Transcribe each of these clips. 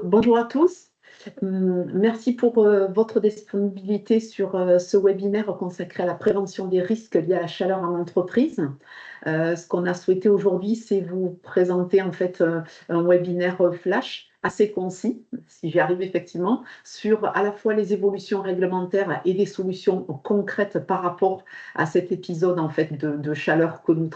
Bonjour à tous. Merci pour votre disponibilité sur ce webinaire consacré à la prévention des risques liés à la chaleur en entreprise. Ce qu'on a souhaité aujourd'hui, c'est vous présenter en fait un webinaire flash assez concis, si j'y arrive effectivement, sur à la fois les évolutions réglementaires et des solutions concrètes par rapport à cet épisode en fait de chaleur que nous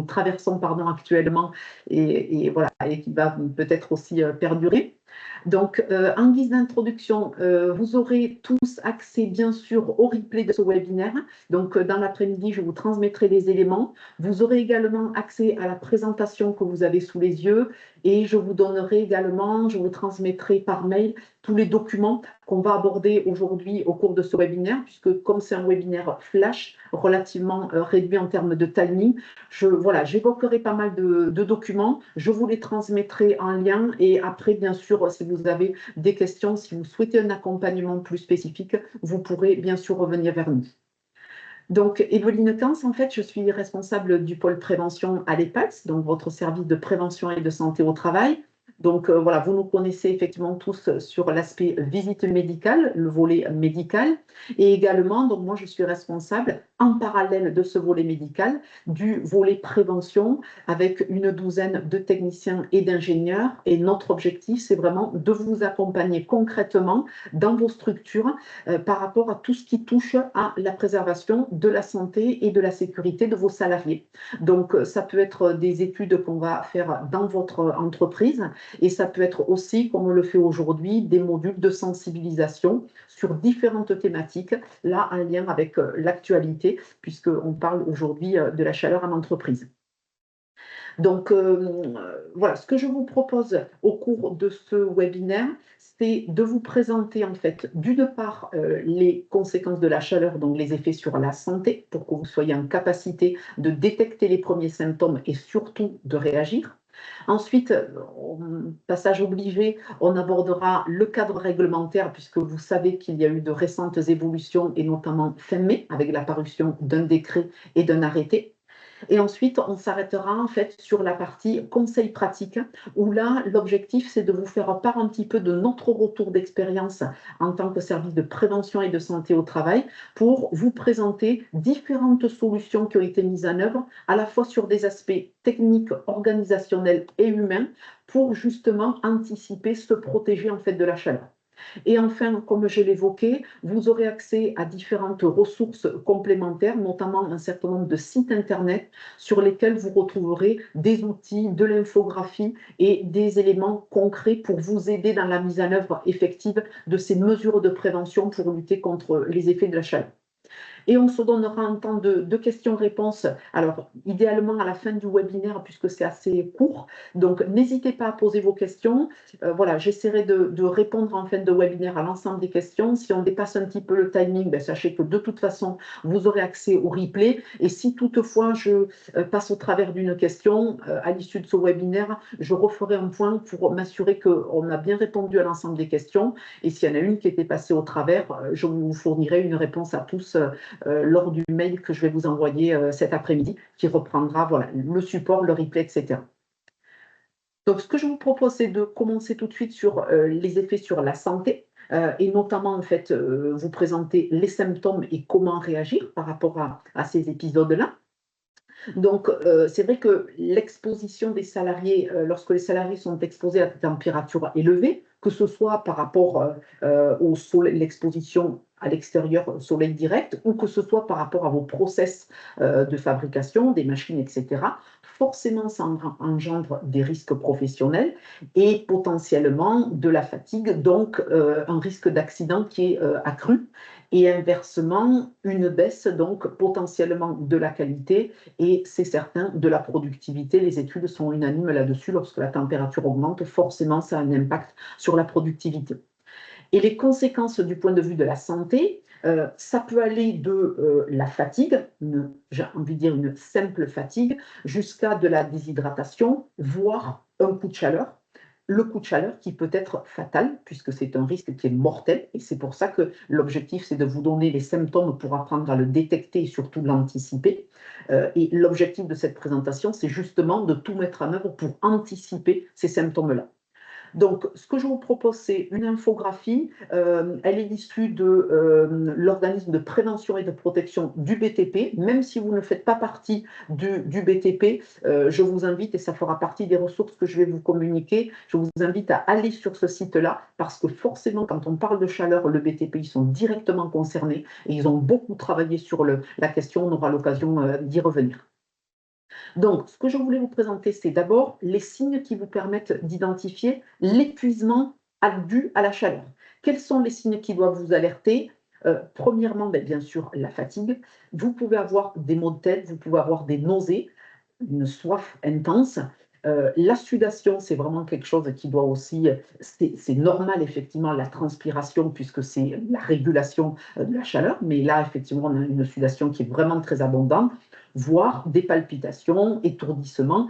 traversons actuellement voilà, et qui va peut-être aussi perdurer. Donc, en guise d'introduction, vous aurez tous accès, bien sûr, au replay de ce webinaire. Donc, dans l'après-midi, je vous transmettrai les éléments. Vous aurez également accès à la présentation que vous avez sous les yeux et je vous transmettrai par mail tous les documents qu'on va aborder aujourd'hui au cours de ce webinaire, puisque comme c'est un webinaire flash relativement réduit en termes de timing, j'évoquerai pas mal de documents, je vous les transmettrai en lien et après, bien sûr, si vous avez des questions, si vous souhaitez un accompagnement plus spécifique, vous pourrez bien sûr revenir vers nous. Donc, Evelyne Kans, en fait, je suis responsable du pôle prévention à l'EPAX, donc votre service de prévention et de santé au travail. Donc, voilà, vous nous connaissez effectivement tous sur l'aspect visite médicale, le volet médical. Et également, donc moi, je suis responsable, en parallèle de ce volet médical, du volet prévention avec une douzaine de techniciens et d'ingénieurs. Et notre objectif, c'est vraiment de vous accompagner concrètement dans vos structures par rapport à tout ce qui touche à la préservation de la santé et de la sécurité de vos salariés. Donc, ça peut être des études qu'on va faire dans votre entreprise et ça peut être aussi, comme on le fait aujourd'hui, des modules de sensibilisation sur différentes thématiques, là en lien avec l'actualité, puisqu'on parle aujourd'hui de la chaleur en entreprise. Donc, voilà, ce que je vous propose au cours de ce webinaire, c'est de vous présenter en fait, d'une part, les conséquences de la chaleur, donc les effets sur la santé, pour que vous soyez en capacité de détecter les premiers symptômes et surtout de réagir. Ensuite, passage obligé, on abordera le cadre réglementaire, puisque vous savez qu'il y a eu de récentes évolutions, et notamment fin mai, avec la parution d'un décret et d'un arrêté. Et ensuite, on s'arrêtera en fait sur la partie conseil pratique, où là, l'objectif, c'est de vous faire part un petit peu de notre retour d'expérience en tant que service de prévention et de santé au travail, pour vous présenter différentes solutions qui ont été mises en œuvre, à la fois sur des aspects techniques, organisationnels et humains, pour justement anticiper, se protéger en fait de la chaleur. Et enfin, comme je l'évoquais, vous aurez accès à différentes ressources complémentaires, notamment un certain nombre de sites Internet sur lesquels vous retrouverez des outils, de l'infographie et des éléments concrets pour vous aider dans la mise en œuvre effective de ces mesures de prévention pour lutter contre les effets de la chaleur. Et on se donnera un temps de questions-réponses, alors idéalement à la fin du webinaire, puisque c'est assez court. Donc, n'hésitez pas à poser vos questions. Voilà, j'essaierai de répondre en fin de webinaire à l'ensemble des questions. Si on dépasse un petit peu le timing, sachez que de toute façon, vous aurez accès au replay. Et si toutefois je passe au travers d'une question, à l'issue de ce webinaire, je referai un point pour m'assurer qu'on a bien répondu à l'ensemble des questions. Et s'il y en a une qui était passée au travers, je vous fournirai une réponse à tous lors du mail que je vais vous envoyer cet après-midi, qui reprendra le support, le replay, etc. Donc, ce que je vous propose, c'est de commencer tout de suite sur les effets sur la santé, et notamment, en fait, vous présenter les symptômes et comment réagir par rapport à ces épisodes-là. Donc, c'est vrai que l'exposition des salariés, lorsque les salariés sont exposés à des températures élevées, que ce soit par rapport au soleil, l'exposition à l'extérieur au soleil direct, ou que ce soit par rapport à vos process de fabrication, des machines, etc., forcément, ça engendre des risques professionnels et potentiellement de la fatigue, donc un risque d'accident qui est accru, et inversement, une baisse donc potentiellement de la qualité et c'est certain de la productivité. Les études sont unanimes là-dessus. Lorsque la température augmente, forcément, ça a un impact sur la productivité. Et les conséquences du point de vue de la santé, ça peut aller de la fatigue, j'ai envie de dire une simple fatigue, jusqu'à de la déshydratation, voire un coup de chaleur. Le coup de chaleur qui peut être fatal, puisque c'est un risque qui est mortel, et c'est pour ça que l'objectif, c'est de vous donner les symptômes pour apprendre à le détecter et surtout l'anticiper. Et l'objectif de cette présentation, c'est justement de tout mettre en œuvre pour anticiper ces symptômes-là. Donc, ce que je vous propose, c'est une infographie. Elle est issue de l'organisme de prévention et de protection du BTP. Même si vous ne faites pas partie du BTP, je vous invite, et ça fera partie des ressources que je vais vous communiquer, je vous invite à aller sur ce site-là, parce que forcément, quand on parle de chaleur, le BTP, ils sont directement concernés et ils ont beaucoup travaillé sur la question. On aura l'occasion d'y revenir. Donc, ce que je voulais vous présenter, c'est d'abord les signes qui vous permettent d'identifier l'épuisement dû à la chaleur. Quels sont les signes qui doivent vous alerter? Premièrement, bien sûr, la fatigue. Vous pouvez avoir des maux de tête, vous pouvez avoir des nausées, une soif intense. La sudation, c'est vraiment quelque chose qui doit aussi, c'est normal effectivement la transpiration puisque c'est la régulation de la chaleur, mais là effectivement on a une sudation qui est vraiment très abondante, voire des palpitations, étourdissements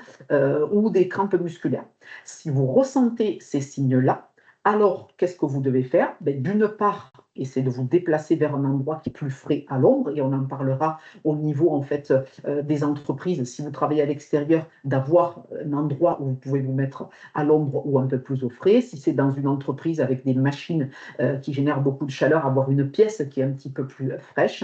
ou des crampes musculaires. Si vous ressentez ces signes-là, alors qu'est-ce que vous devez faire? D'une part, essayez de vous déplacer vers un endroit qui est plus frais à l'ombre, et on en parlera au niveau en fait des entreprises, si vous travaillez à l'extérieur, d'avoir un endroit où vous pouvez vous mettre à l'ombre ou un peu plus au frais. Si c'est dans une entreprise avec des machines qui génèrent beaucoup de chaleur, avoir une pièce qui est un petit peu plus fraîche.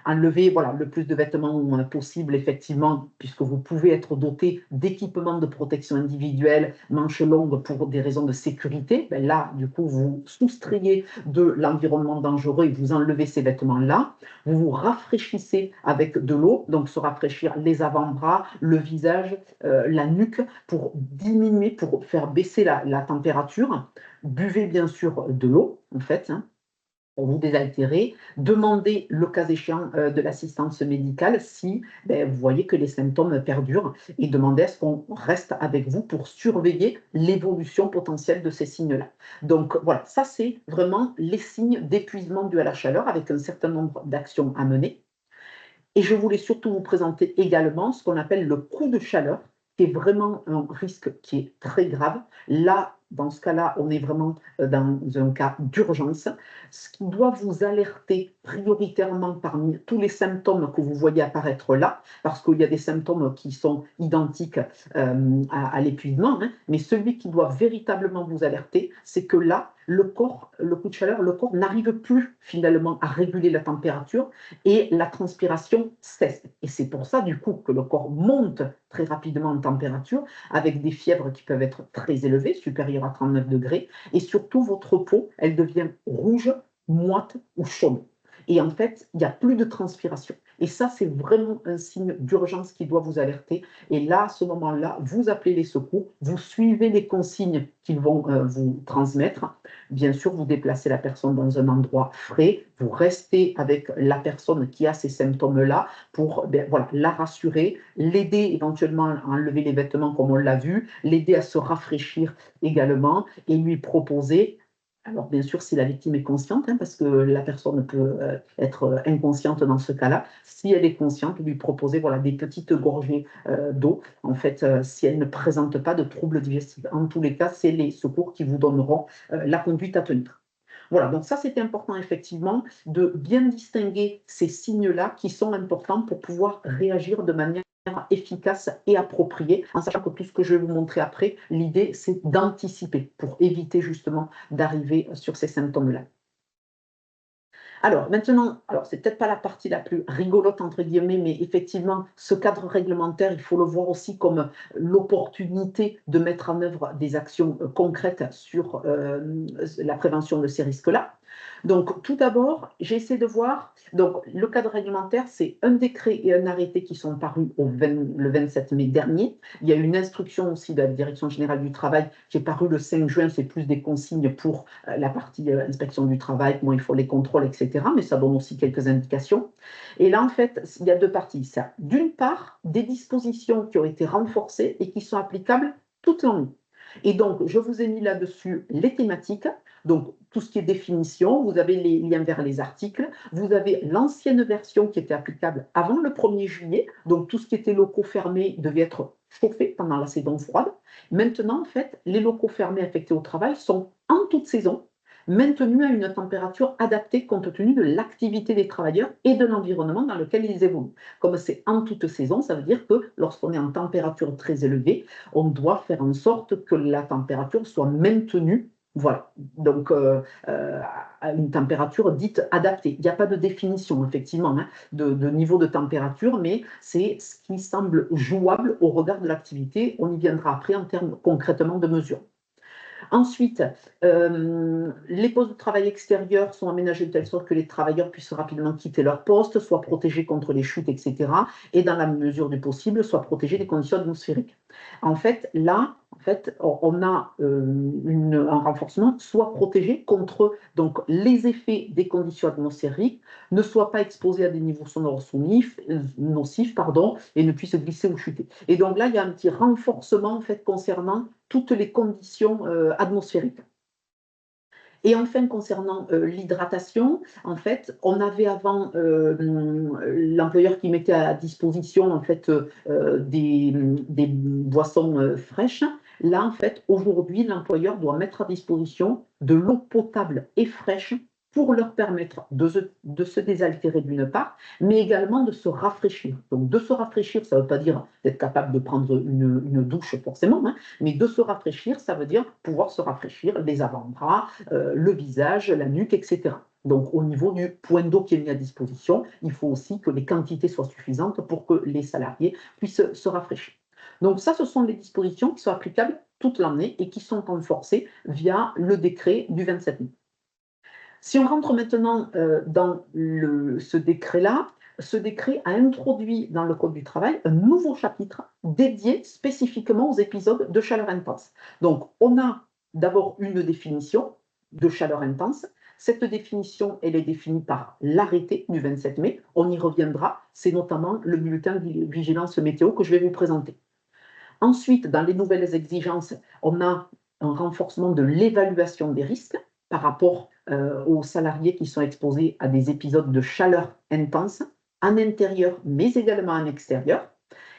Enlever voilà, le plus de vêtements possible, effectivement, puisque vous pouvez être doté d'équipements de protection individuelle, manches longues pour des raisons de sécurité. Là, du coup, vous soustrayez de l'environnement dangereux et vous enlevez ces vêtements-là. Vous vous rafraîchissez avec de l'eau, donc se rafraîchir les avant-bras, le visage, la nuque, pour diminuer, pour faire baisser la température. Buvez bien sûr de l'eau, en fait, hein, pour vous désaltérer, demandez le cas échéant de l'assistance médicale si vous voyez que les symptômes perdurent, et demandez à ce qu'on reste avec vous pour surveiller l'évolution potentielle de ces signes-là. Donc voilà, ça c'est vraiment les signes d'épuisement dû à la chaleur avec un certain nombre d'actions à mener. Et je voulais surtout vous présenter également ce qu'on appelle le coup de chaleur, qui est vraiment un risque qui est très grave. Là, dans ce cas-là, on est vraiment dans un cas d'urgence. Ce qui doit vous alerter prioritairement parmi tous les symptômes que vous voyez apparaître là, parce qu'il y a des symptômes qui sont identiques à l'épuisement, hein, mais celui qui doit véritablement vous alerter, c'est que là, le corps, le coup de chaleur, le corps n'arrive plus finalement à réguler la température et la transpiration cesse. Et c'est pour ça, du coup, que le corps monte très rapidement en température, avec des fièvres qui peuvent être très élevées, supérieures à 39 degrés, et surtout, votre peau, elle devient rouge, moite ou chaude. Et en fait, il n'y a plus de transpiration. Et ça, c'est vraiment un signe d'urgence qui doit vous alerter. Et là, à ce moment-là, vous appelez les secours, vous suivez les consignes qu'ils vont vous transmettre. Bien sûr, vous déplacez la personne dans un endroit frais, vous restez avec la personne qui a ces symptômes-là pour voilà, la rassurer, l'aider éventuellement à enlever les vêtements comme on l'a vu, l'aider à se rafraîchir également et lui proposer. Alors, bien sûr, si la victime est consciente, hein, parce que la personne peut être inconsciente dans ce cas-là, si elle est consciente, lui proposer voilà, des petites gorgées d'eau, en fait, si elle ne présente pas de troubles digestifs. En tous les cas, c'est les secours qui vous donneront la conduite à tenir. Voilà, donc ça, c'est important effectivement de bien distinguer ces signes-là qui sont importants pour pouvoir réagir de manière efficace et appropriée, en sachant que tout ce que je vais vous montrer après, l'idée, c'est d'anticiper pour éviter justement d'arriver sur ces symptômes-là. Alors maintenant, alors c'est peut-être pas la partie la plus rigolote entre guillemets, mais effectivement, ce cadre réglementaire, il faut le voir aussi comme l'opportunité de mettre en œuvre des actions concrètes sur la prévention de ces risques-là. Donc tout d'abord, j'ai essayé de voir, donc le cadre réglementaire, c'est un décret et un arrêté qui sont parus le 27 mai dernier. Il y a une instruction aussi de la Direction générale du travail qui est parue le 5 juin, c'est plus des consignes pour la partie inspection du travail, comment il faut les contrôles, etc. Mais ça donne aussi quelques indications. Et là, en fait, il y a deux parties. D'une part, des dispositions qui ont été renforcées et qui sont applicables toute l'année. Et donc, je vous ai mis là-dessus les thématiques. Donc, tout ce qui est définition, vous avez les liens vers les articles. Vous avez l'ancienne version qui était applicable avant le 1er juillet. Donc, tout ce qui était locaux fermés devait être chauffé pendant la saison froide. Maintenant, en fait, les locaux fermés affectés au travail sont en toute saison, maintenus à une température adaptée compte tenu de l'activité des travailleurs et de l'environnement dans lequel ils évoluent. Comme c'est en toute saison, ça veut dire que lorsqu'on est en température très élevée, on doit faire en sorte que la température soit maintenue, voilà, donc à une température dite adaptée. Il n'y a pas de définition, effectivement, hein, de niveau de température, mais c'est ce qui semble jouable au regard de l'activité. On y viendra après en termes concrètement de mesures. Ensuite, les postes de travail extérieurs sont aménagés de telle sorte que les travailleurs puissent rapidement quitter leur poste, soient protégés contre les chutes, etc. Et dans la mesure du possible, soient protégés des conditions atmosphériques. En fait, là, on a un renforcement, soit protégé contre donc, les effets des conditions atmosphériques, ne soient pas exposés à des niveaux sonores nocifs, et ne puissent glisser ou chuter. Et donc là, il y a un petit renforcement en fait, concernant toutes les conditions atmosphériques. Et enfin, concernant l'hydratation, en fait, on avait avant l'employeur qui mettait à disposition en fait, des boissons fraîches. Là, en fait, aujourd'hui, l'employeur doit mettre à disposition de l'eau potable et fraîche pour leur permettre de se désaltérer d'une part, mais également de se rafraîchir. Donc, de se rafraîchir, ça ne veut pas dire d'être capable de prendre une douche forcément, hein, mais de se rafraîchir, ça veut dire pouvoir se rafraîchir les avant-bras, le visage, la nuque, etc. Donc, au niveau du point d'eau qui est mis à disposition, il faut aussi que les quantités soient suffisantes pour que les salariés puissent se rafraîchir. Donc, ça, ce sont les dispositions qui sont applicables toute l'année et qui sont renforcées via le décret du 27 mai. Si on rentre maintenant dans ce décret-là, ce décret a introduit dans le Code du travail un nouveau chapitre dédié spécifiquement aux épisodes de chaleur intense. Donc, on a d'abord une définition de chaleur intense. Cette définition, elle est définie par l'arrêté du 27 mai. On y reviendra. C'est notamment le bulletin de vigilance météo que je vais vous présenter. Ensuite, dans les nouvelles exigences, on a un renforcement de l'évaluation des risques par rapport aux salariés qui sont exposés à des épisodes de chaleur intense en intérieur, mais également en extérieur.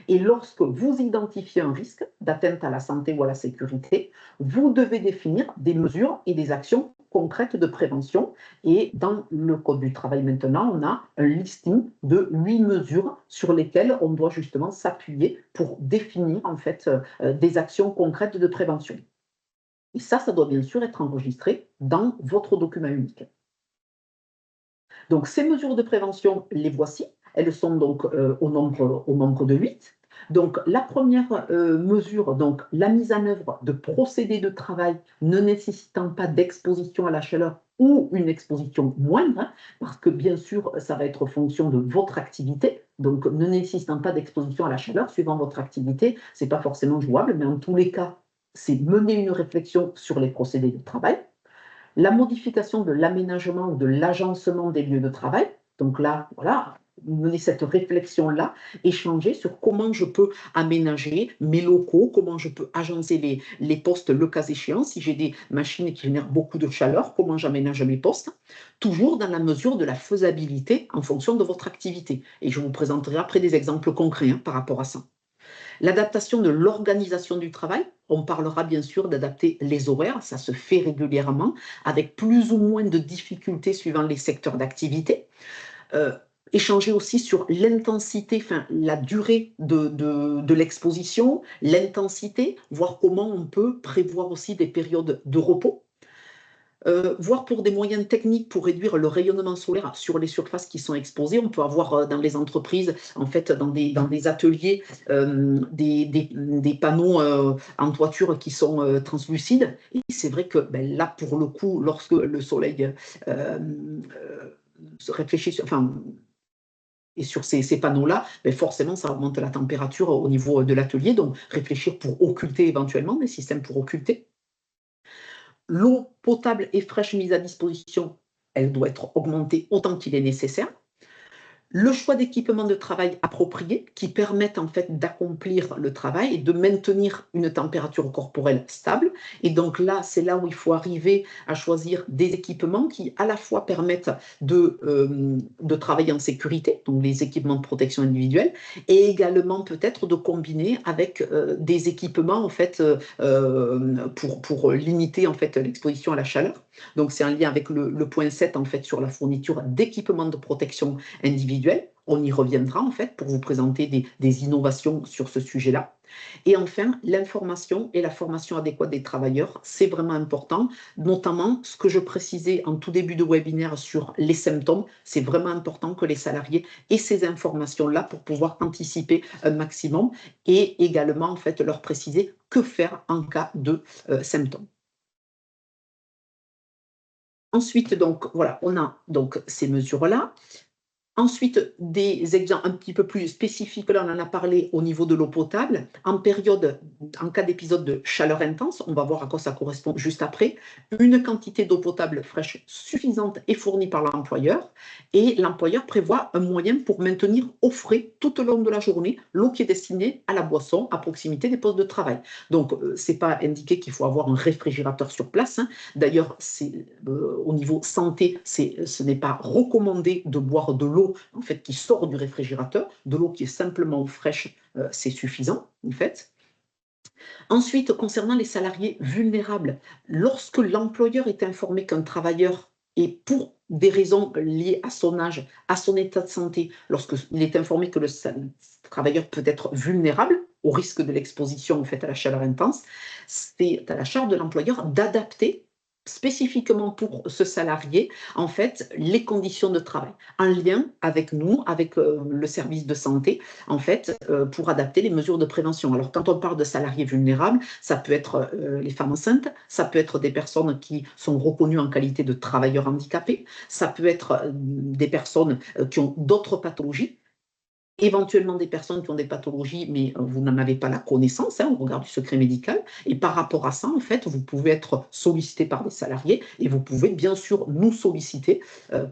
Et lorsque vous identifiez un risque d'atteinte à la santé ou à la sécurité, vous devez définir des mesures et des actions concrètes de prévention. Et dans le Code du travail maintenant, on a un listing de 8 mesures sur lesquelles on doit justement s'appuyer pour définir en fait des actions concrètes de prévention. Et ça doit bien sûr être enregistré dans votre document unique. Donc, ces mesures de prévention, les voici. Elles sont donc au nombre de 8. Donc, la première mesure, donc la mise en œuvre de procédés de travail ne nécessitant pas d'exposition à la chaleur ou une exposition moindre, hein, parce que bien sûr, ça va être fonction de votre activité. Donc, ne nécessitant pas d'exposition à la chaleur, suivant votre activité, ce n'est pas forcément jouable, mais en tous les cas, c'est mener une réflexion sur les procédés de travail. La modification de l'aménagement ou de l'agencement des lieux de travail. Donc là, voilà, mener cette réflexion-là, échanger sur comment je peux aménager mes locaux, comment je peux agencer les postes le cas échéant. Si j'ai des machines qui génèrent beaucoup de chaleur, comment j'aménage mes postes, toujours dans la mesure de la faisabilité en fonction de votre activité. Et je vous présenterai après des exemples concrets par rapport à ça. L'adaptation de l'organisation du travail, on parlera bien sûr d'adapter les horaires, ça se fait régulièrement, avec plus ou moins de difficultés suivant les secteurs d'activité. Échanger aussi sur l'intensité, enfin la durée de l'exposition, l'intensité, voir comment on peut prévoir aussi des périodes de repos. Voire pour des moyens techniques pour réduire le rayonnement solaire sur les surfaces qui sont exposées. On peut avoir dans les entreprises, en fait, dans des ateliers, des panneaux en toiture qui sont translucides. Et c'est vrai que là, pour le coup, lorsque le soleil se réfléchit, et sur ces panneaux-là, forcément, ça augmente la température au niveau de l'atelier. Donc, réfléchir pour occulter éventuellement, des systèmes pour occulter. L'eau potable et fraîche mise à disposition, elle doit être augmentée autant qu'il est nécessaire. Le choix d'équipements de travail appropriés qui permettent en fait d'accomplir le travail et de maintenir une température corporelle stable. Et donc là, c'est là où il faut arriver à choisir des équipements qui à la fois permettent de travailler en sécurité, donc les équipements de protection individuelle, et également peut-être de combiner avec des équipements en fait pour limiter en fait l'exposition à la chaleur. Donc c'est un lien avec le point 7 en fait sur la fourniture d'équipements de protection individuelle. On y reviendra en fait pour vous présenter des innovations sur ce sujet-là. Et enfin, l'information et la formation adéquate des travailleurs, c'est vraiment important, notamment ce que je précisais en tout début de webinaire sur les symptômes. C'est vraiment important que les salariés aient ces informations-là pour pouvoir anticiper un maximum et également en fait leur préciser que faire en cas de symptômes. Ensuite, donc voilà, on a donc ces mesures-là. Ensuite, des exemples un petit peu plus spécifiques, là on en a parlé au niveau de l'eau potable. En cas d'épisode de chaleur intense, on va voir à quoi ça correspond juste après, une quantité d'eau potable fraîche suffisante est fournie par l'employeur et l'employeur prévoit un moyen pour maintenir au frais tout au long de la journée l'eau qui est destinée à la boisson à proximité des postes de travail. Donc, ce n'est pas indiqué qu'il faut avoir un réfrigérateur sur place, hein. D'ailleurs, au niveau santé, ce n'est pas recommandé de boire de l'eau en fait, qui sort du réfrigérateur, de l'eau qui est simplement fraîche, c'est suffisant en fait. Ensuite, concernant les salariés vulnérables, lorsque l'employeur est informé qu'un travailleur est pour des raisons liées à son âge, à son état de santé, lorsqu'il est informé que le travailleur peut être vulnérable au risque de l'exposition en fait, à la chaleur intense, c'est à la charge de l'employeur d'adapter spécifiquement pour ce salarié, en fait, les conditions de travail, en lien avec nous, avec le service de santé, en fait, pour adapter les mesures de prévention. Alors, quand on parle de salariés vulnérables, ça peut être les femmes enceintes, ça peut être des personnes qui sont reconnues en qualité de travailleurs handicapés, ça peut être des personnes qui ont d'autres pathologies, éventuellement des personnes qui ont des pathologies, mais vous n'en avez pas la connaissance, hein, au regard du secret médical. Et par rapport à ça, en fait, vous pouvez être sollicité par des salariés et vous pouvez bien sûr nous solliciter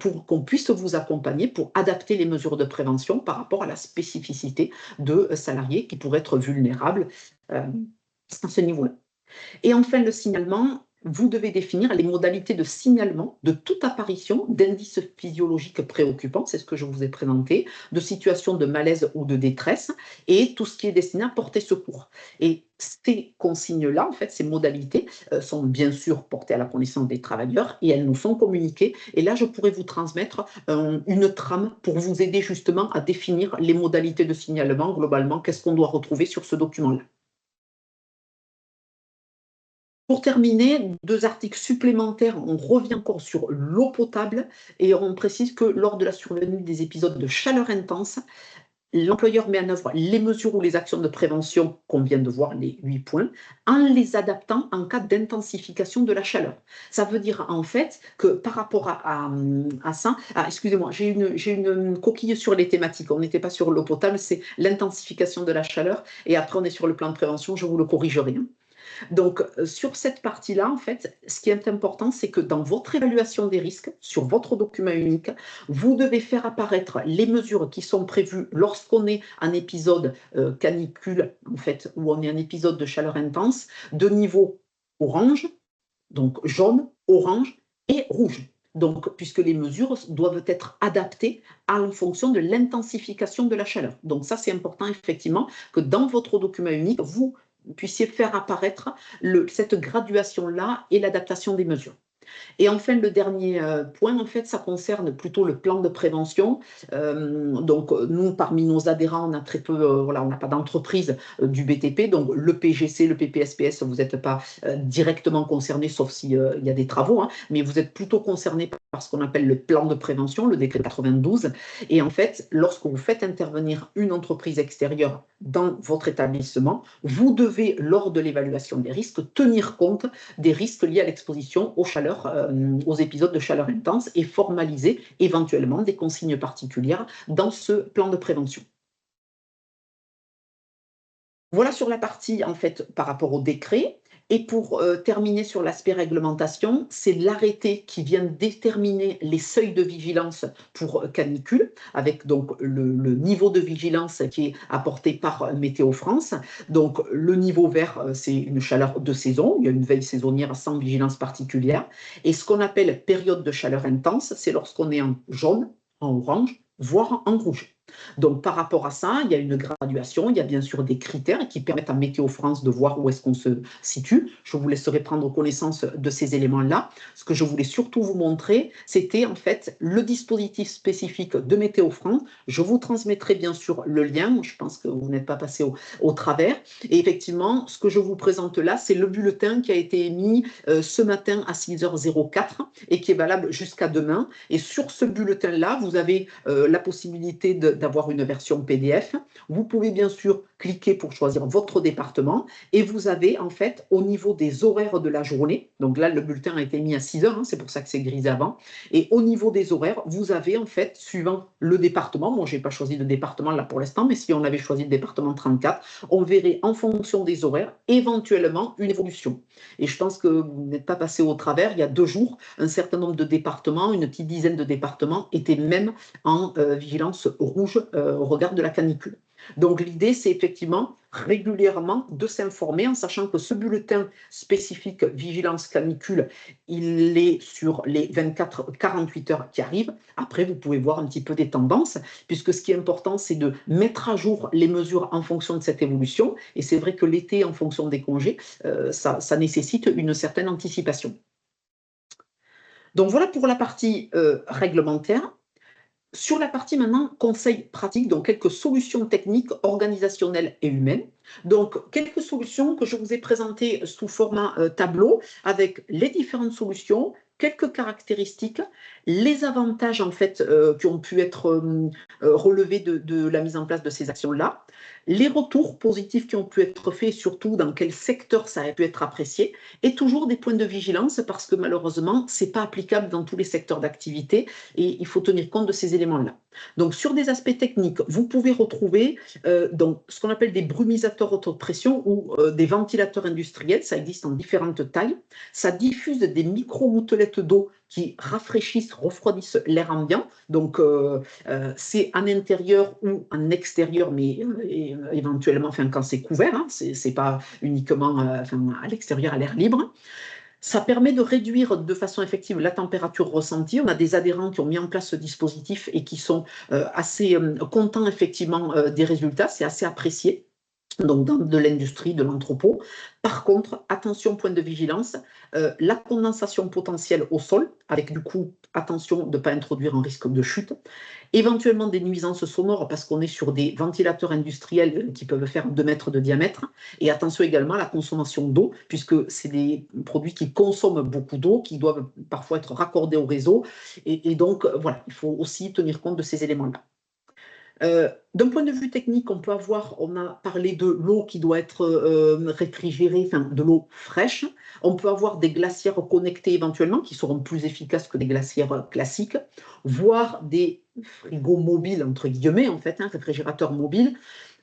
pour qu'on puisse vous accompagner pour adapter les mesures de prévention par rapport à la spécificité de salariés qui pourraient être vulnérables à ce niveau-là. Et enfin, le signalement, vous devez définir les modalités de signalement de toute apparition d'indices physiologiques préoccupants, c'est ce que je vous ai présenté, de situations de malaise ou de détresse, et tout ce qui est destiné à porter secours. Et ces consignes-là, en fait, ces modalités, sont bien sûr portées à la connaissance des travailleurs et elles nous sont communiquées. Et là, je pourrais vous transmettre une trame pour vous aider justement à définir les modalités de signalement. Globalement, qu'est-ce qu'on doit retrouver sur ce document-là? Pour terminer, 2 articles supplémentaires, on revient encore sur l'eau potable et on précise que lors de la survenue des épisodes de chaleur intense, l'employeur met en œuvre les mesures ou les actions de prévention qu'on vient de voir, les 8 points, en les adaptant en cas d'intensification de la chaleur. Ça veut dire en fait que par rapport à ça, excusez-moi, j'ai une coquille sur les thématiques, on n'était pas sur l'eau potable, c'est l'intensification de la chaleur et après on est sur le plan de prévention, je vous le corrigerai, hein. Donc, sur cette partie-là, en fait, ce qui est important, c'est que dans votre évaluation des risques, sur votre document unique, vous devez faire apparaître les mesures qui sont prévues lorsqu'on est en épisode canicule, en fait, où on est en épisode de chaleur intense, de niveau orange, donc jaune, orange et rouge. Donc, puisque les mesures doivent être adaptées en fonction de l'intensification de la chaleur. Donc ça, c'est important effectivement que dans votre document unique, vous puissiez faire apparaître cette graduation-là et l'adaptation des mesures. Et enfin, le dernier point, en fait, ça concerne plutôt le plan de prévention. Donc, nous, parmi nos adhérents, on a très peu, voilà, on n'a pas d'entreprise du BTP. Donc, le PGC, le PPSPS, vous n'êtes pas directement concerné, sauf s'il y a des travaux, hein, mais vous êtes plutôt concerné par ce qu'on appelle le plan de prévention, le décret 92. Et en fait, lorsque vous faites intervenir une entreprise extérieure dans votre établissement, vous devez, lors de l'évaluation des risques, tenir compte des risques liés à l'exposition aux chaleurs, aux épisodes de chaleur intense et formaliser éventuellement des consignes particulières dans ce plan de prévention. Voilà sur la partie en fait par rapport au décret. Et pour terminer sur l'aspect réglementation, c'est l'arrêté qui vient déterminer les seuils de vigilance pour canicule, avec donc le niveau de vigilance qui est apporté par Météo France. Donc le niveau vert, c'est une chaleur de saison, il y a une veille saisonnière sans vigilance particulière. Et ce qu'on appelle période de chaleur intense, c'est lorsqu'on est en jaune, en orange, voire en rouge. Donc, par rapport à ça, il y a une graduation, il y a bien sûr des critères qui permettent à Météo France de voir où est-ce qu'on se situe. Je vous laisserai prendre connaissance de ces éléments-là. Ce que je voulais surtout vous montrer, c'était en fait le dispositif spécifique de Météo France. Je vous transmettrai bien sûr le lien. Je pense que vous n'êtes pas passé au travers. Et effectivement, ce que je vous présente là, c'est le bulletin qui a été émis ce matin à 6h04 et qui est valable jusqu'à demain. Et sur ce bulletin-là, vous avez la possibilité d'avoir une version PDF. Vous pouvez bien sûr cliquer pour choisir votre département et vous avez en fait au niveau des horaires de la journée, donc là le bulletin a été mis à 6 heures, c'est pour ça que c'est grisé avant, et au niveau des horaires, vous avez en fait, suivant le département, moi je n'ai pas choisi de département là pour l'instant, mais si on avait choisi le département 34, on verrait en fonction des horaires éventuellement une évolution. Et je pense que vous n'êtes pas passé au travers, il y a 2 jours, un certain nombre de départements, une petite dizaine de départements étaient même en vigilance rouge au regard de la canicule. Donc l'idée, c'est effectivement régulièrement de s'informer en sachant que ce bulletin spécifique vigilance canicule, il est sur les 24-48 heures qui arrivent. Après, vous pouvez voir un petit peu des tendances, puisque ce qui est important, c'est de mettre à jour les mesures en fonction de cette évolution. Et c'est vrai que l'été, en fonction des congés, ça nécessite une certaine anticipation. Donc voilà pour la partie réglementaire. Sur la partie maintenant conseils pratiques, donc quelques solutions techniques, organisationnelles et humaines. Donc quelques solutions que je vous ai présentées sous format tableau avec les différentes solutions, quelques caractéristiques, les avantages en fait qui ont pu être relevés de la mise en place de ces actions-là, les retours positifs qui ont pu être faits, surtout dans quel secteur ça a pu être apprécié, et toujours des points de vigilance parce que malheureusement, ce n'est pas applicable dans tous les secteurs d'activité et il faut tenir compte de ces éléments-là. Donc, sur des aspects techniques, vous pouvez retrouver donc, ce qu'on appelle des brumisateurs haute pression ou des ventilateurs industriels. Ça existe en différentes tailles. Ça diffuse des micro-gouttelettes d'eau qui rafraîchissent, refroidissent l'air ambiant. Donc, c'est en intérieur ou en extérieur, mais éventuellement, enfin, quand c'est couvert, hein, c'est pas uniquement à l'extérieur, à l'air libre. Ça permet de réduire de façon effective la température ressentie. On a des adhérents qui ont mis en place ce dispositif et qui sont assez contents effectivement des résultats. C'est assez apprécié. Donc dans de l'industrie, de l'entrepôt. Par contre, attention, point de vigilance, la condensation potentielle au sol, avec du coup, attention de ne pas introduire un risque de chute, éventuellement des nuisances sonores parce qu'on est sur des ventilateurs industriels qui peuvent faire 2 mètres de diamètre, et attention également à la consommation d'eau, puisque c'est des produits qui consomment beaucoup d'eau, qui doivent parfois être raccordés au réseau, et donc voilà, il faut aussi tenir compte de ces éléments-là. D'un point de vue technique, on a parlé de l'eau qui doit être réfrigérée, enfin de l'eau fraîche. On peut avoir des glacières connectées éventuellement qui seront plus efficaces que des glacières classiques, voire des frigos mobiles, entre guillemets, en fait, réfrigérateurs mobiles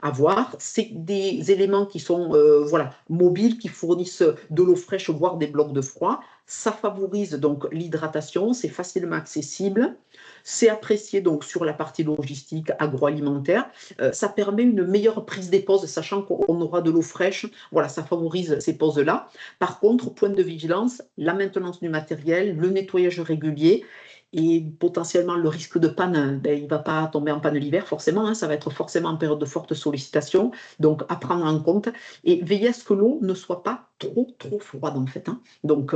à voir. C'est des éléments qui sont voilà, mobiles, qui fournissent de l'eau fraîche, voire des blocs de froid. Ça favorise donc l'hydratation, c'est facilement accessible. C'est apprécié donc sur la partie logistique agroalimentaire. Ça permet une meilleure prise des pauses, sachant qu'on aura de l'eau fraîche. Voilà, ça favorise ces pauses-là. Par contre, point de vigilance, la maintenance du matériel, le nettoyage régulier et potentiellement le risque de panne, il ne va pas tomber en panne l'hiver forcément, hein, ça va être forcément en période de forte sollicitation, donc à prendre en compte et veiller à ce que l'eau ne soit pas trop froide en fait. Hein. Donc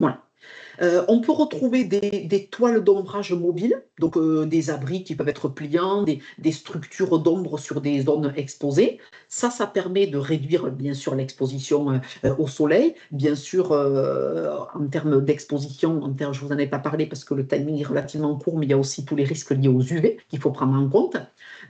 voilà. On peut retrouver des toiles d'ombrage mobiles, donc des abris qui peuvent être pliants, des structures d'ombre sur des zones exposées. Ça permet de réduire bien sûr l'exposition au soleil. Bien sûr, en termes d'exposition, je ne vous en ai pas parlé parce que le timing est relativement court, mais il y a aussi tous les risques liés aux UV qu'il faut prendre en compte.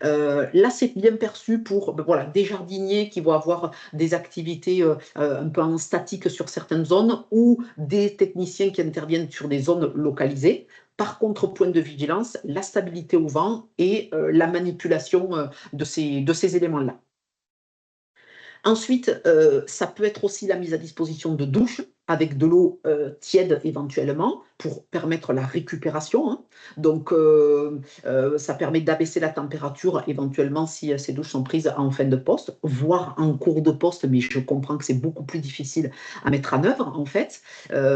Là, c'est bien perçu pour voilà, des jardiniers qui vont avoir des activités un peu en statique sur certaines zones ou des techniciens qui interviennent sur des zones localisées. Par contre, point de vigilance, la stabilité au vent et la manipulation de ces éléments-là. Ensuite, ça peut être aussi la mise à disposition de douches avec de l'eau tiède éventuellement pour permettre la récupération, hein. Donc, ça permet d'abaisser la température éventuellement si ces douches sont prises en fin de poste, voire en cours de poste, mais je comprends que c'est beaucoup plus difficile à mettre en œuvre en fait.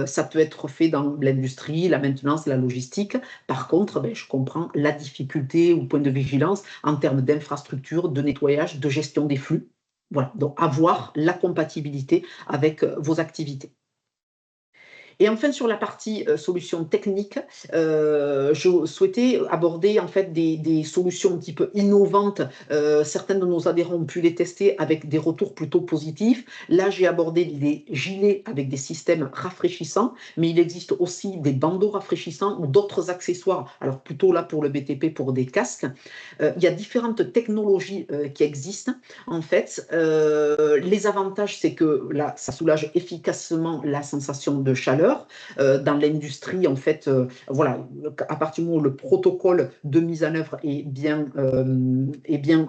Ça peut être fait dans l'industrie, la maintenance, la logistique. Par contre, ben, je comprends la difficulté ou point de vigilance en termes d'infrastructure, de nettoyage, de gestion des flux. Voilà, donc avoir la compatibilité avec vos activités. Et enfin, sur la partie solutions techniques, je souhaitais aborder en fait des solutions un petit peu innovantes. Certains de nos adhérents ont pu les tester avec des retours plutôt positifs. Là, j'ai abordé les gilets avec des systèmes rafraîchissants, mais il existe aussi des bandeaux rafraîchissants ou d'autres accessoires. Alors plutôt là pour le BTP, pour des casques. Il y a différentes technologies qui existent. En fait, les avantages, c'est que là, ça soulage efficacement la sensation de chaleur. Dans l'industrie, en fait, voilà, à partir du moment où le protocole de mise en œuvre est bien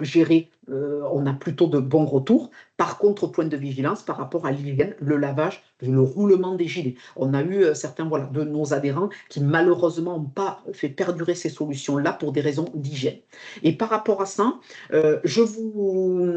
géré, on a plutôt de bons retours. Par contre, point de vigilance par rapport à l'hygiène, le lavage, le roulement des gilets. On a eu certains de nos adhérents qui malheureusement n'ont pas fait perdurer ces solutions-là pour des raisons d'hygiène. Et par rapport à ça, je vous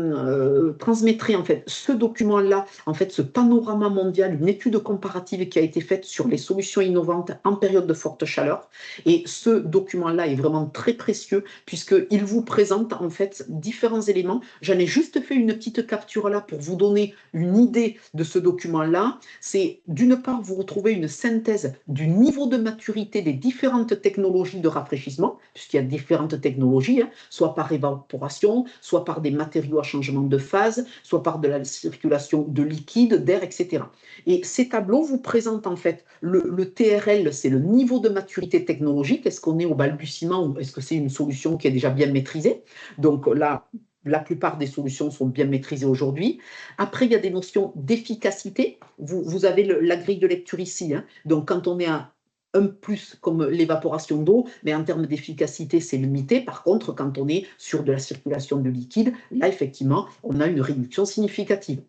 transmettrai en fait ce document-là, en fait ce panorama mondial, une étude comparative qui a été faite sur les solutions innovantes en période de forte chaleur. Et ce document-là est vraiment très précieux puisqu'il vous présente en fait différents éléments. J'en ai juste fait une petite capture là pour vous donner une idée de ce document-là. C'est d'une part, vous retrouvez une synthèse du niveau de maturité des différentes technologies de rafraîchissement, puisqu'il y a différentes technologies, hein, soit par évaporation, soit par des matériaux à changement de phase, soit par de la circulation de liquide, d'air, etc. Et ces tableaux vous présentent en fait le TRL, c'est le niveau de maturité technologique. Est-ce qu'on est au balbutiement ou est-ce que c'est une solution qui est déjà bien maîtrisée? Donc là, la plupart des solutions sont bien maîtrisées aujourd'hui. Après, il y a des notions d'efficacité. Vous avez la grille de lecture ici, hein. Donc, quand on est à un plus comme l'évaporation d'eau, mais en termes d'efficacité, c'est limité. Par contre, quand on est sur de la circulation de liquide, là, effectivement, on a une réduction significative.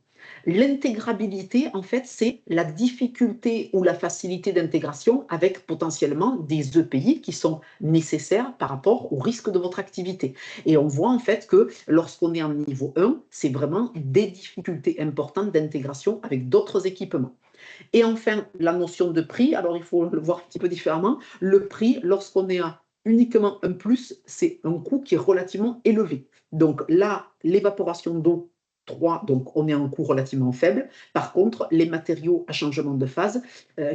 L'intégrabilité, en fait, c'est la difficulté ou la facilité d'intégration avec potentiellement des EPI qui sont nécessaires par rapport au risque de votre activité. Et on voit en fait que lorsqu'on est en niveau 1, c'est vraiment des difficultés importantes d'intégration avec d'autres équipements. Et enfin, la notion de prix, alors il faut le voir un petit peu différemment. Le prix, lorsqu'on est à uniquement un plus, c'est un coût qui est relativement élevé. Donc là, l'évaporation d'eau, 3, donc on est à un coût relativement faible. Par contre, les matériaux à changement de phase,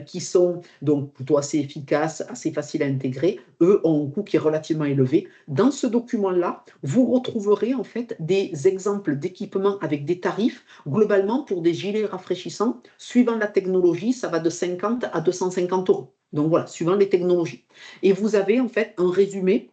qui sont donc plutôt assez efficaces, assez faciles à intégrer, eux ont un coût qui est relativement élevé. Dans ce document-là, vous retrouverez en fait des exemples d'équipements avec des tarifs. Globalement, pour des gilets rafraîchissants, suivant la technologie, ça va de 50 à 250 €. Donc voilà, suivant les technologies. Et vous avez en fait un résumé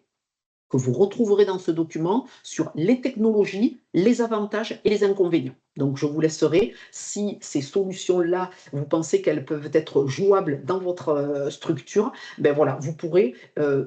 que vous retrouverez dans ce document sur les technologies, les avantages et les inconvénients. Donc, je vous laisserai, si ces solutions-là, vous pensez qu'elles peuvent être jouables dans votre structure, ben voilà, vous pourrez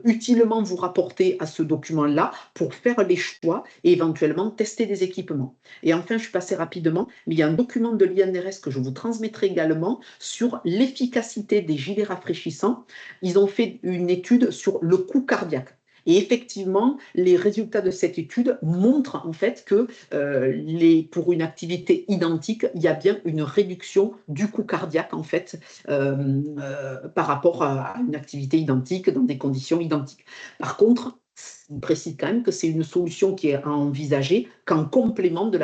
utilement vous rapporter à ce document-là pour faire les choix et éventuellement tester des équipements. Et enfin, je suis passée rapidement, mais il y a un document de l'INRS que je vous transmettrai également sur l'efficacité des gilets rafraîchissants. Ils ont fait une étude sur le coût cardiaque. Et effectivement, les résultats de cette étude montrent en fait que pour une activité identique, il y a bien une réduction du coût cardiaque en fait par rapport à une activité identique dans des conditions identiques. Par contre, on précise quand même que c'est une solution qui est à envisager qu'en complément de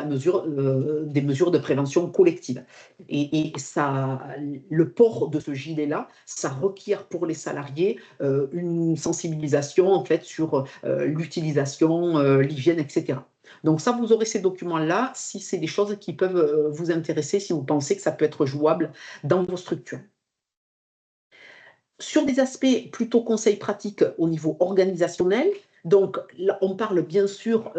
des mesures de prévention collective. Et ça, le port de ce gilet-là, ça requiert pour les salariés une sensibilisation en fait sur l'utilisation, l'hygiène, etc. Donc ça, vous aurez ces documents-là si c'est des choses qui peuvent vous intéresser, si vous pensez que ça peut être jouable dans vos structures. Sur des aspects plutôt conseils pratiques au niveau organisationnel, donc là, on parle bien sûr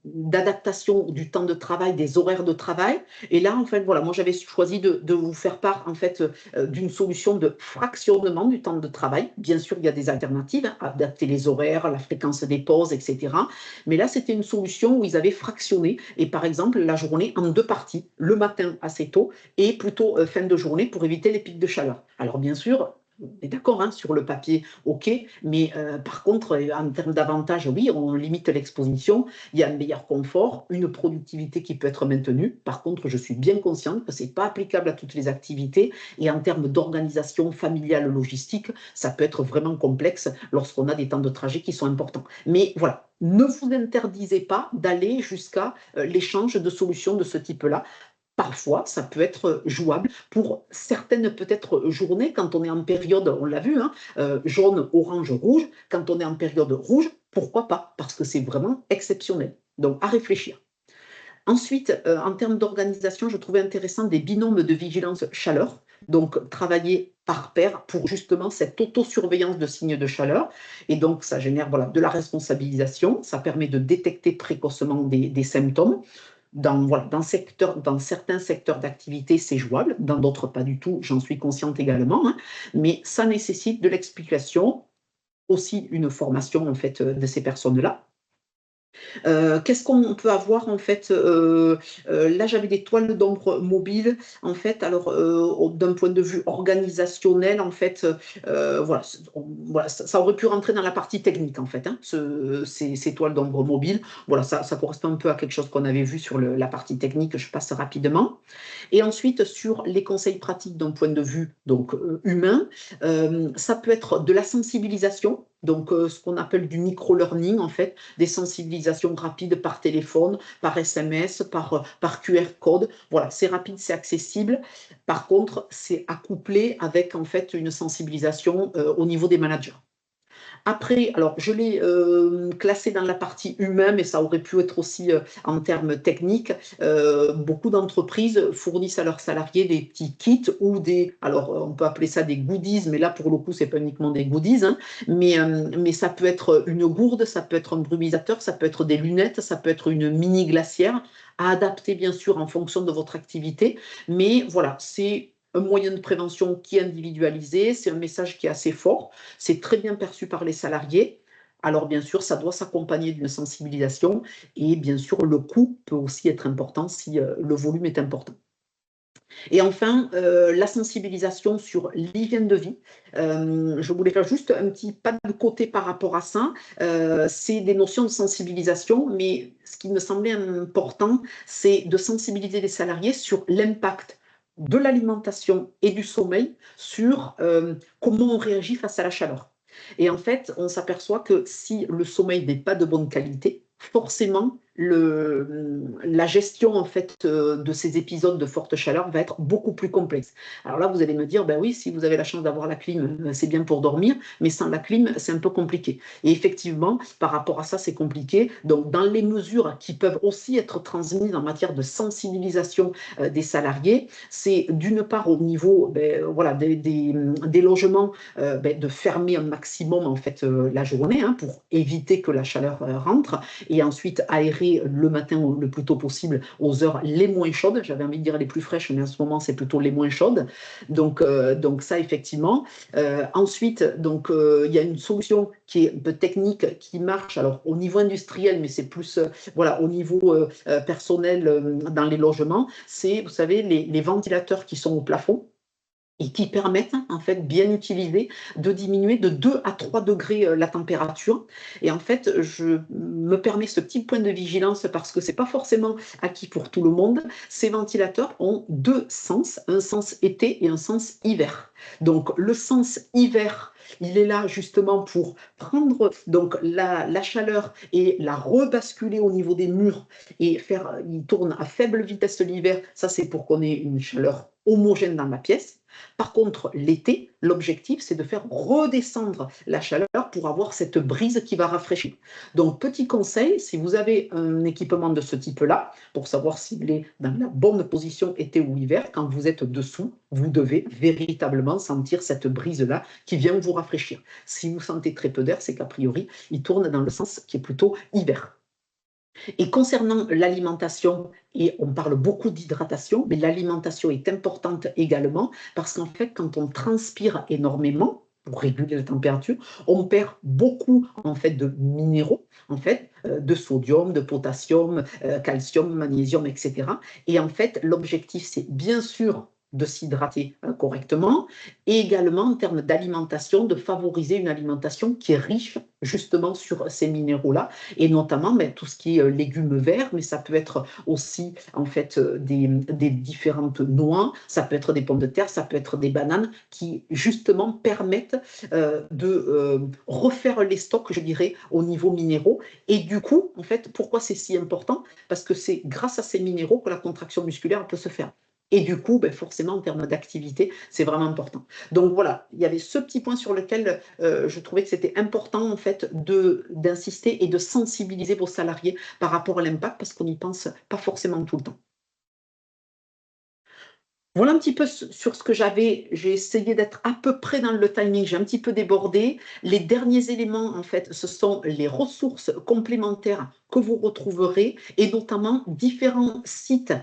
d'adaptation du temps de travail, des horaires de travail. Et là, en fait, voilà, moi j'avais choisi de vous faire part en fait d'une solution de fractionnement du temps de travail. Bien sûr, il y a des alternatives, hein, adapter les horaires, la fréquence des pauses, etc. Mais là, c'était une solution où ils avaient fractionné, et par exemple, la journée en deux parties, le matin assez tôt et plutôt fin de journée pour éviter les pics de chaleur. Alors bien sûr, on est d'accord, hein, sur le papier, ok, mais par contre, en termes d'avantages, oui, on limite l'exposition, il y a un meilleur confort, une productivité qui peut être maintenue. Par contre, je suis bien consciente que ce n'est pas applicable à toutes les activités, et en termes d'organisation familiale, logistique, ça peut être vraiment complexe lorsqu'on a des temps de trajet qui sont importants. Mais voilà, ne vous interdisez pas d'aller jusqu'à l'échange de solutions de ce type-là. Parfois, ça peut être jouable pour certaines peut-être journées quand on est en période, on l'a vu, hein, jaune, orange, rouge. Quand on est en période rouge, pourquoi pas? Parce que c'est vraiment exceptionnel. Donc, à réfléchir. Ensuite, en termes d'organisation, je trouvais intéressant des binômes de vigilance chaleur. Donc, travailler par pair pour justement cette autosurveillance de signes de chaleur. Et donc, ça génère voilà, de la responsabilisation. Ça permet de détecter précocement des symptômes. Voilà, dans certains secteurs d'activité, c'est jouable, dans d'autres pas du tout, j'en suis consciente également, hein, mais ça nécessite de l'explication, aussi une formation en fait de ces personnes-là. Qu'est-ce qu'on peut avoir en fait là, j'avais des toiles d'ombre mobiles. En fait, alors d'un point de vue organisationnel, en fait, voilà, voilà, ça aurait pu rentrer dans la partie technique en fait, hein, ces toiles d'ombre mobiles. Voilà, ça correspond un peu à quelque chose qu'on avait vu sur la partie technique. Je passe rapidement. Et ensuite, sur les conseils pratiques d'un point de vue donc, humain, ça peut être de la sensibilisation, donc ce qu'on appelle du micro-learning, en fait, des sensibilisations rapides par téléphone, par SMS, par QR code. Voilà, c'est rapide, c'est accessible. Par contre, c'est accouplé avec en fait une sensibilisation au niveau des managers. Après, alors je l'ai classé dans la partie humain, mais ça aurait pu être aussi en termes techniques. Beaucoup d'entreprises fournissent à leurs salariés des petits kits ou alors on peut appeler ça des goodies, mais là pour le coup, c'est pas uniquement des goodies, hein, mais ça peut être une gourde, ça peut être un brumisateur, ça peut être des lunettes, ça peut être une mini glacière, à adapter bien sûr en fonction de votre activité. Mais voilà, c'est un moyen de prévention qui est individualisé, c'est un message qui est assez fort, c'est très bien perçu par les salariés. Alors bien sûr, ça doit s'accompagner d'une sensibilisation et bien sûr, le coût peut aussi être important si le volume est important. Et enfin, la sensibilisation sur l'hygiène de vie. Je voulais faire juste un petit pas de côté par rapport à ça. C'est des notions de sensibilisation, mais ce qui me semblait important, c'est de sensibiliser les salariés sur l'impact de l'alimentation et du sommeil sur comment on réagit face à la chaleur. Et en fait, on s'aperçoit que si le sommeil n'est pas de bonne qualité, forcément, la gestion en fait de ces épisodes de forte chaleur va être beaucoup plus complexe. Alors là, vous allez me dire, ben oui, si vous avez la chance d'avoir la clim, c'est bien pour dormir, mais sans la clim, c'est un peu compliqué. Et effectivement, par rapport à ça, c'est compliqué. Donc, dans les mesures qui peuvent aussi être transmises en matière de sensibilisation des salariés, c'est d'une part au niveau voilà, des logements, de fermer un maximum en fait la journée hein, pour éviter que la chaleur rentre, et ensuite aérer le matin le plus tôt possible aux heures les moins chaudes. J'avais envie de dire les plus fraîches, mais en ce moment, c'est plutôt les moins chaudes. Donc ça, effectivement. Ensuite, donc, il y a une solution qui est un peu technique, qui marche alors au niveau industriel, mais c'est plus voilà, au niveau personnel dans les logements. C'est, vous savez, les ventilateurs qui sont au plafond et qui permettent, en fait, bien utilisés, de diminuer de 2 à 3 degrés la température. Et en fait, je me permets ce petit point de vigilance parce que c'est pas forcément acquis pour tout le monde. Ces ventilateurs ont deux sens, un sens été et un sens hiver. Donc, le sens hiver, il est là justement pour prendre donc la chaleur et la rebasculer au niveau des murs et il tourne à faible vitesse l'hiver. Ça, c'est pour qu'on ait une chaleur homogène dans la pièce. Par contre, l'été, l'objectif, c'est de faire redescendre la chaleur pour avoir cette brise qui va rafraîchir. Donc, petit conseil, si vous avez un équipement de ce type-là, pour savoir s'il est dans la bonne position été ou hiver, quand vous êtes dessous, vous devez véritablement sentir cette brise-là qui vient vous rafraîchir. Si vous sentez très peu d'air, c'est qu'a priori, il tourne dans le sens qui est plutôt hiver. Et concernant l'alimentation, et on parle beaucoup d'hydratation, mais l'alimentation est importante également parce qu'en fait, quand on transpire énormément, pour réguler la température, on perd beaucoup en fait de minéraux, en fait, de sodium, de potassium, calcium, magnésium, etc. Et en fait, l'objectif, c'est bien sûr de s'hydrater correctement et également en termes d'alimentation, de favoriser une alimentation qui est riche justement sur ces minéraux-là et notamment tout ce qui est légumes verts, mais ça peut être aussi en fait des différentes noix, ça peut être des pommes de terre, ça peut être des bananes qui justement permettent de refaire les stocks, je dirais, au niveau minéraux. Et du coup, en fait, pourquoi c'est si important? Parce que c'est grâce à ces minéraux que la contraction musculaire peut se faire. Et du coup, forcément, en termes d'activité, c'est vraiment important. Donc voilà, il y avait ce petit point sur lequel je trouvais que c'était important en fait d'insister et de sensibiliser vos salariés par rapport à l'impact parce qu'on n'y pense pas forcément tout le temps. Voilà un petit peu sur ce que j'avais. J'ai essayé d'être à peu près dans le timing, j'ai un petit peu débordé. Les derniers éléments, en fait, ce sont les ressources complémentaires que vous retrouverez et notamment différents sites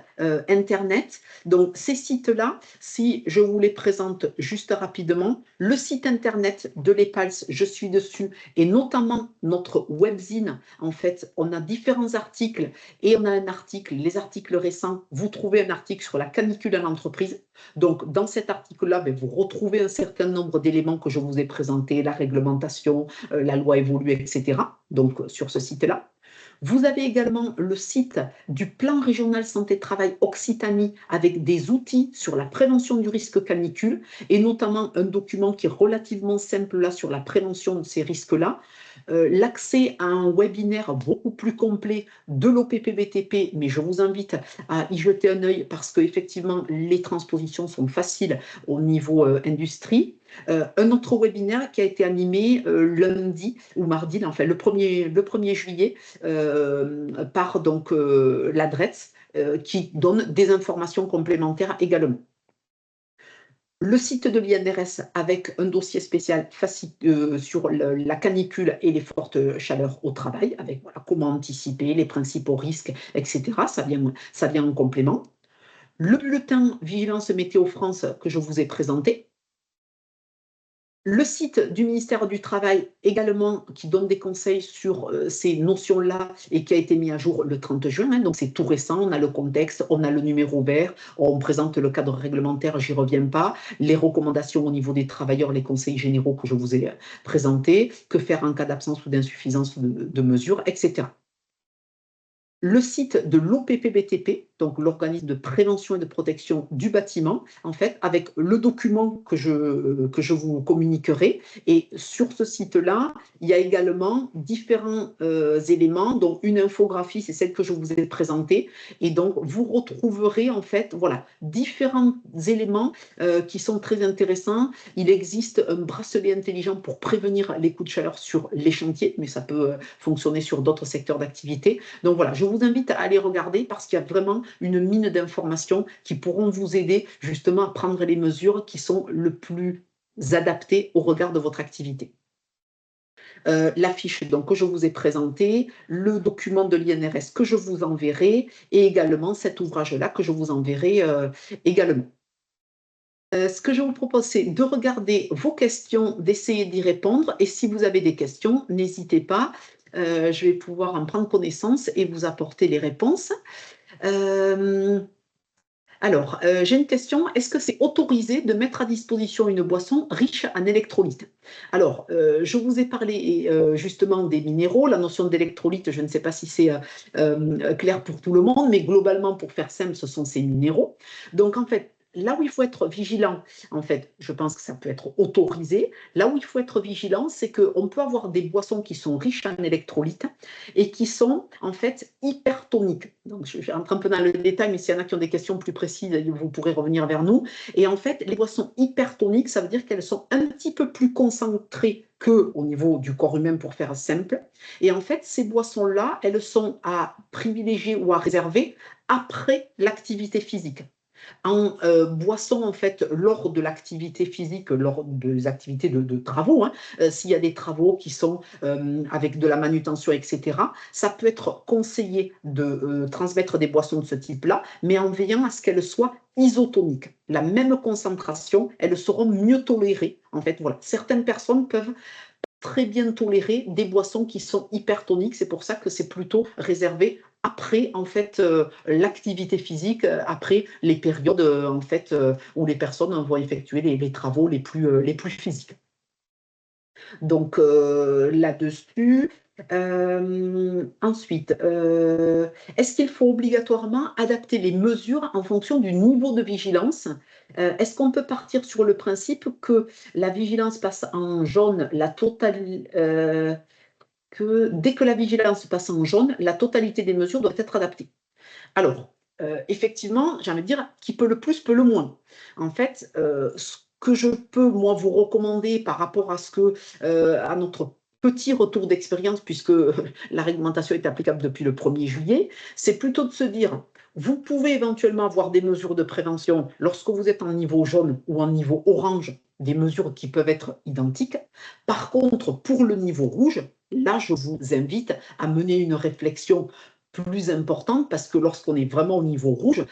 Internet. Donc, ces sites-là, si je vous les présente juste rapidement, le site Internet de l'EPALS, je suis dessus, et notamment notre webzine. En fait, on a différents articles et on a un article, les articles récents, vous trouvez un article sur la canicule à l'entreprise. Donc, dans cet article-là, vous retrouvez un certain nombre d'éléments que je vous ai présentés, la réglementation, la loi évolue, etc. Donc, sur ce site-là. Vous avez également le site du plan régional santé-travail Occitanie avec des outils sur la prévention du risque canicule et notamment un document qui est relativement simple là sur la prévention de ces risques-là. L'accès à un webinaire beaucoup plus complet de l'OPPBTP, mais je vous invite à y jeter un œil parce qu'effectivement, les transpositions sont faciles au niveau industrie. Un autre webinaire qui a été animé lundi ou mardi, enfin le 1er juillet, par donc l'adresse qui donne des informations complémentaires également. Le site de l'INRS avec un dossier spécial sur la canicule et les fortes chaleurs au travail, avec comment anticiper les principaux risques, etc. Ça vient en complément. Le bulletin Vigilance Météo France que je vous ai présenté. Le site du ministère du Travail également qui donne des conseils sur ces notions-là et qui a été mis à jour le 30 juin, donc c'est tout récent, on a le contexte, on a le numéro vert, on présente le cadre réglementaire, j'y reviens pas, les recommandations au niveau des travailleurs, les conseils généraux que je vous ai présentés, que faire en cas d'absence ou d'insuffisance de mesures, etc. Le site de l'OPPBTP, donc l'organisme de prévention et de protection du bâtiment, en fait, avec le document que je vous communiquerai. Et sur ce site-là, il y a également différents éléments, dont une infographie, c'est celle que je vous ai présentée. Et donc, vous retrouverez, en fait, voilà, différents éléments qui sont très intéressants. Il existe un bracelet intelligent pour prévenir les coups de chaleur sur les chantiers, mais ça peut fonctionner sur d'autres secteurs d'activité. Donc voilà, je vous invite à aller regarder parce qu'il y a vraiment une mine d'informations qui pourront vous aider justement à prendre les mesures qui sont le plus adaptées au regard de votre activité. L'affiche donc, que je vous ai présentée, le document de l'INRS que je vous enverrai et également cet ouvrage-là que je vous enverrai également. Ce que je vous propose, c'est de regarder vos questions, d'essayer d'y répondre. Et si vous avez des questions, n'hésitez pas. Je vais pouvoir en prendre connaissance et vous apporter les réponses. Alors, j'ai une question. Est-ce que c'est autorisé de mettre à disposition une boisson riche en électrolytes? Alors, je vous ai parlé justement des minéraux. La notion d'électrolyte, je ne sais pas si c'est clair pour tout le monde, mais globalement, pour faire simple, ce sont ces minéraux. Donc, en fait, là où il faut être vigilant, en fait, je pense que ça peut être autorisé. Là où il faut être vigilant, c'est qu'on peut avoir des boissons qui sont riches en électrolytes et qui sont en fait hypertoniques. Donc, je rentre un peu dans le détail, mais s'il y en a qui ont des questions plus précises, vous pourrez revenir vers nous. Et en fait, les boissons hypertoniques, ça veut dire qu'elles sont un petit peu plus concentrées qu'au niveau du corps humain, pour faire simple. Et en fait, ces boissons-là, elles sont à privilégier ou à réserver après l'activité physique en boisson, en fait, lors de l'activité physique, lors des activités de travaux, hein, s'il y a des travaux qui sont avec de la manutention, etc., ça peut être conseillé de transmettre des boissons de ce type-là, mais en veillant à ce qu'elles soient isotoniques. La même concentration, elles seront mieux tolérées. En fait, voilà, certaines personnes peuvent très bien tolérer des boissons qui sont hypertoniques. C'est pour ça que c'est plutôt réservé après en fait l'activité physique, après les périodes en fait où les personnes vont effectuer les travaux les plus physiques. Donc là-dessus. Ensuite, est-ce qu'il faut obligatoirement adapter les mesures en fonction du niveau de vigilance? Est-ce qu'on peut partir sur le principe que la vigilance passe en jaune, que dès que la vigilance passe en jaune, la totalité des mesures doit être adaptée? Alors, effectivement, j'ai envie de dire, qui peut le plus peut le moins. En fait, ce que je peux, moi, vous recommander par rapport à ce que, à notre petit retour d'expérience, puisque la réglementation est applicable depuis le 1er juillet, c'est plutôt de se dire, vous pouvez éventuellement avoir des mesures de prévention lorsque vous êtes en niveau jaune ou en niveau orange, des mesures qui peuvent être identiques. Par contre, pour le niveau rouge, là, je vous invite à mener une réflexion plus importante parce que lorsqu'on est vraiment au niveau rouge,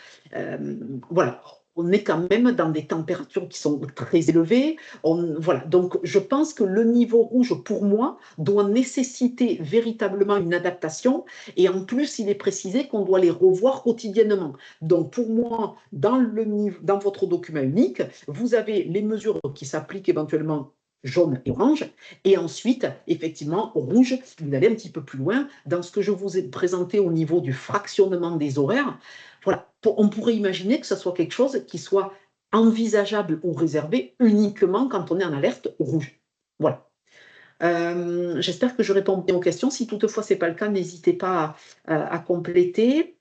voilà, on est quand même dans des températures qui sont très élevées. Voilà. Donc, je pense que le niveau rouge, pour moi, doit nécessiter véritablement une adaptation. Et en plus, il est précisé qu'on doit les revoir quotidiennement. Donc, pour moi, dans votre document unique, vous avez les mesures qui s'appliquent éventuellement jaune et orange, et ensuite, effectivement, rouge, vous allez un petit peu plus loin dans ce que je vous ai présenté au niveau du fractionnement des horaires. Voilà, on pourrait imaginer que ce soit quelque chose qui soit envisageable ou réservé uniquement quand on est en alerte rouge. Voilà. J'espère que je réponds bien aux questions. Si toutefois ce n'est pas le cas, n'hésitez pas à compléter.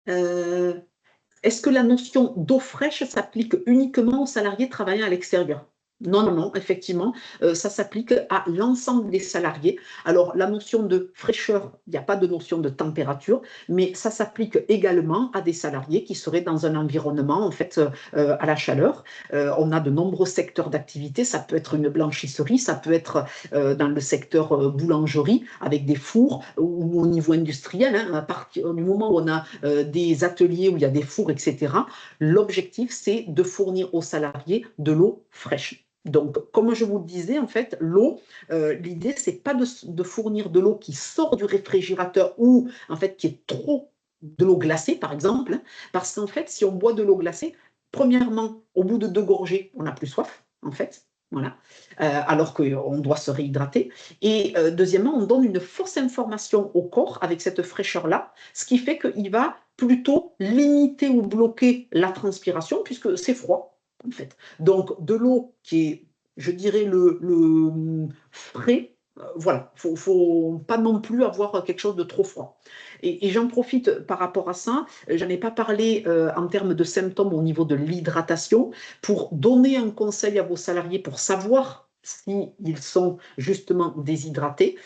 Est-ce que la notion d'eau fraîche s'applique uniquement aux salariés travaillant à l'extérieur? Non, non, non, effectivement, ça s'applique à l'ensemble des salariés. Alors, la notion de fraîcheur, il n'y a pas de notion de température, mais ça s'applique également à des salariés qui seraient dans un environnement, en fait, à la chaleur. On a de nombreux secteurs d'activité, ça peut être une blanchisserie, ça peut être dans le secteur boulangerie, avec des fours, ou au niveau industriel, hein, à partir du moment où on a des ateliers où il y a des fours, etc., l'objectif, c'est de fournir aux salariés de l'eau fraîche. Donc, comme je vous le disais, en fait, l'eau, l'idée, c'est pas de fournir de l'eau qui sort du réfrigérateur ou, en fait, qui est trop de l'eau glacée, par exemple, hein, parce qu'en fait, si on boit de l'eau glacée, premièrement, au bout de 2 gorgées, on n'a plus soif, en fait, voilà, alors qu'on doit se réhydrater. Et deuxièmement, on donne une fausse information au corps avec cette fraîcheur-là, ce qui fait qu'il va plutôt limiter ou bloquer la transpiration, puisque c'est froid, en fait. Donc, de l'eau qui est, je dirais, le frais, voilà, il ne faut pas non plus avoir quelque chose de trop froid. Et j'en profite par rapport à ça, je n'en ai pas parlé en termes de symptômes au niveau de l'hydratation, pour donner un conseil à vos salariés pour savoir s'ils sont justement déshydratés.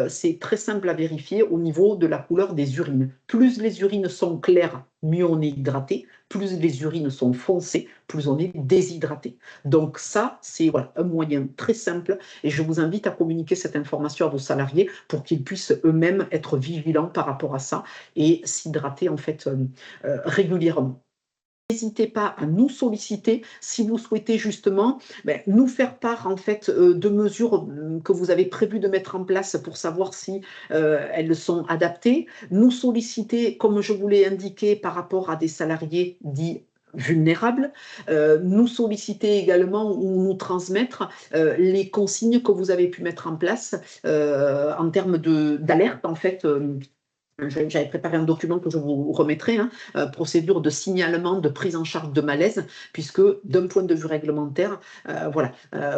C'est très simple à vérifier au niveau de la couleur des urines. Plus les urines sont claires, mieux on est hydraté. Plus les urines sont foncées, plus on est déshydraté. Donc ça, c'est voilà, un moyen très simple et je vous invite à communiquer cette information à vos salariés pour qu'ils puissent eux-mêmes être vigilants par rapport à ça et s'hydrater en fait régulièrement. N'hésitez pas à nous solliciter si vous souhaitez justement nous faire part en fait de mesures que vous avez prévu de mettre en place pour savoir si elles sont adaptées. Nous solliciter, comme je vous l'ai indiqué, par rapport à des salariés dits vulnérables, nous solliciter également ou nous transmettre les consignes que vous avez pu mettre en place en termes d'alerte en fait J'avais préparé un document que je vous remettrai, hein, procédure de signalement de prise en charge de malaise, puisque d'un point de vue réglementaire, voilà,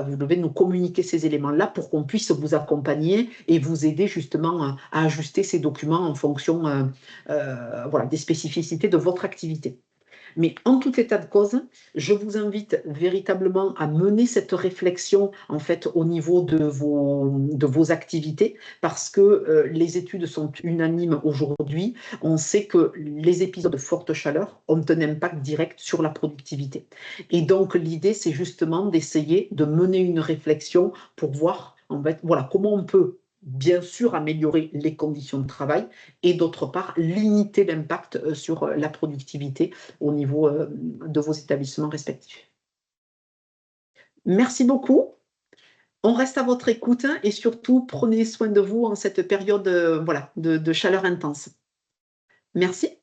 vous devez nous communiquer ces éléments-là pour qu'on puisse vous accompagner et vous aider justement à ajuster ces documents en fonction voilà, des spécificités de votre activité. Mais en tout état de cause, je vous invite véritablement à mener cette réflexion en fait au niveau de vos activités parce que les études sont unanimes aujourd'hui. On sait que les épisodes de forte chaleur ont un impact direct sur la productivité. Et donc l'idée, c'est justement d'essayer de mener une réflexion pour voir en fait, voilà, comment on peut bien sûr améliorer les conditions de travail et d'autre part limiter l'impact sur la productivité au niveau de vos établissements respectifs. Merci beaucoup. On reste à votre écoute hein, et surtout prenez soin de vous en cette période voilà, de chaleur intense. Merci.